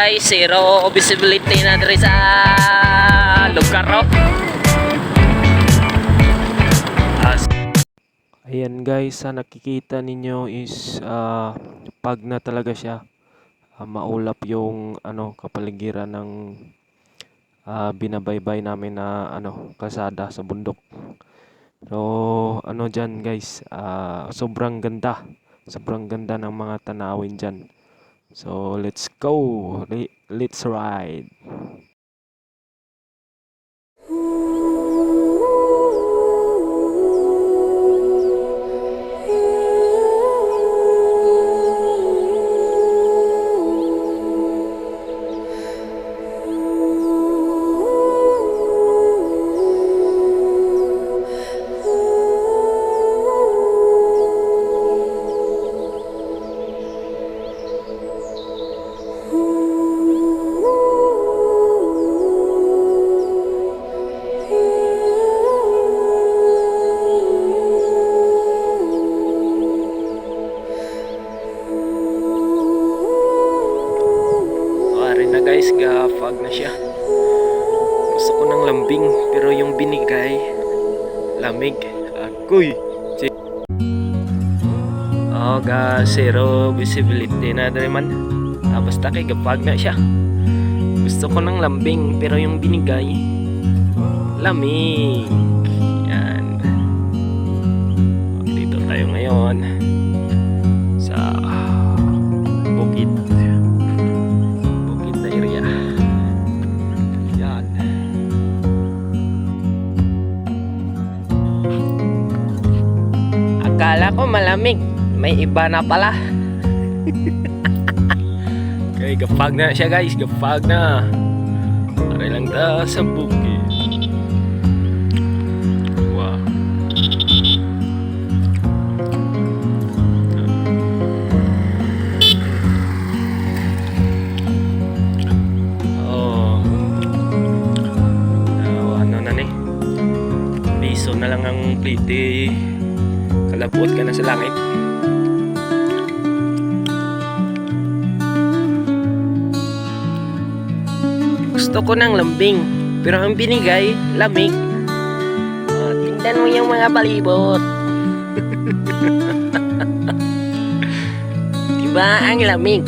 Ay, zero visibility na diri sa lugar ro. Ayan guys, sa nakikita ninyo is pag na talaga siya. Maulap yung kapaligiran ng binabaybay namin na kalsada sa bundok. So dyan guys, sobrang ganda. Sobrang ganda ng mga tanawin dyan. So let's go. Let's ride. Na guys, gafag na siya. Gusto ko ng lambing pero yung binigay lamig. Agoy. Oh, zero visibility na diri man. Basta kay gafag na siya. Gusto ko ng lambing pero yung binigay lamig. Yan. Dito tayo ngayon sa bukid. Akala ko malamig, may iba na pala. Okay, gapag na siya guys, gapag na. Para lang ta sa bukid. Wow. Oh. Ano na ni? Piso na lang ang plite. Kalabot ka na sa langit. Gusto ko ng lambing pero ang binigay lamig. Tingnan mo yung mga palibot. Diba ang lamig?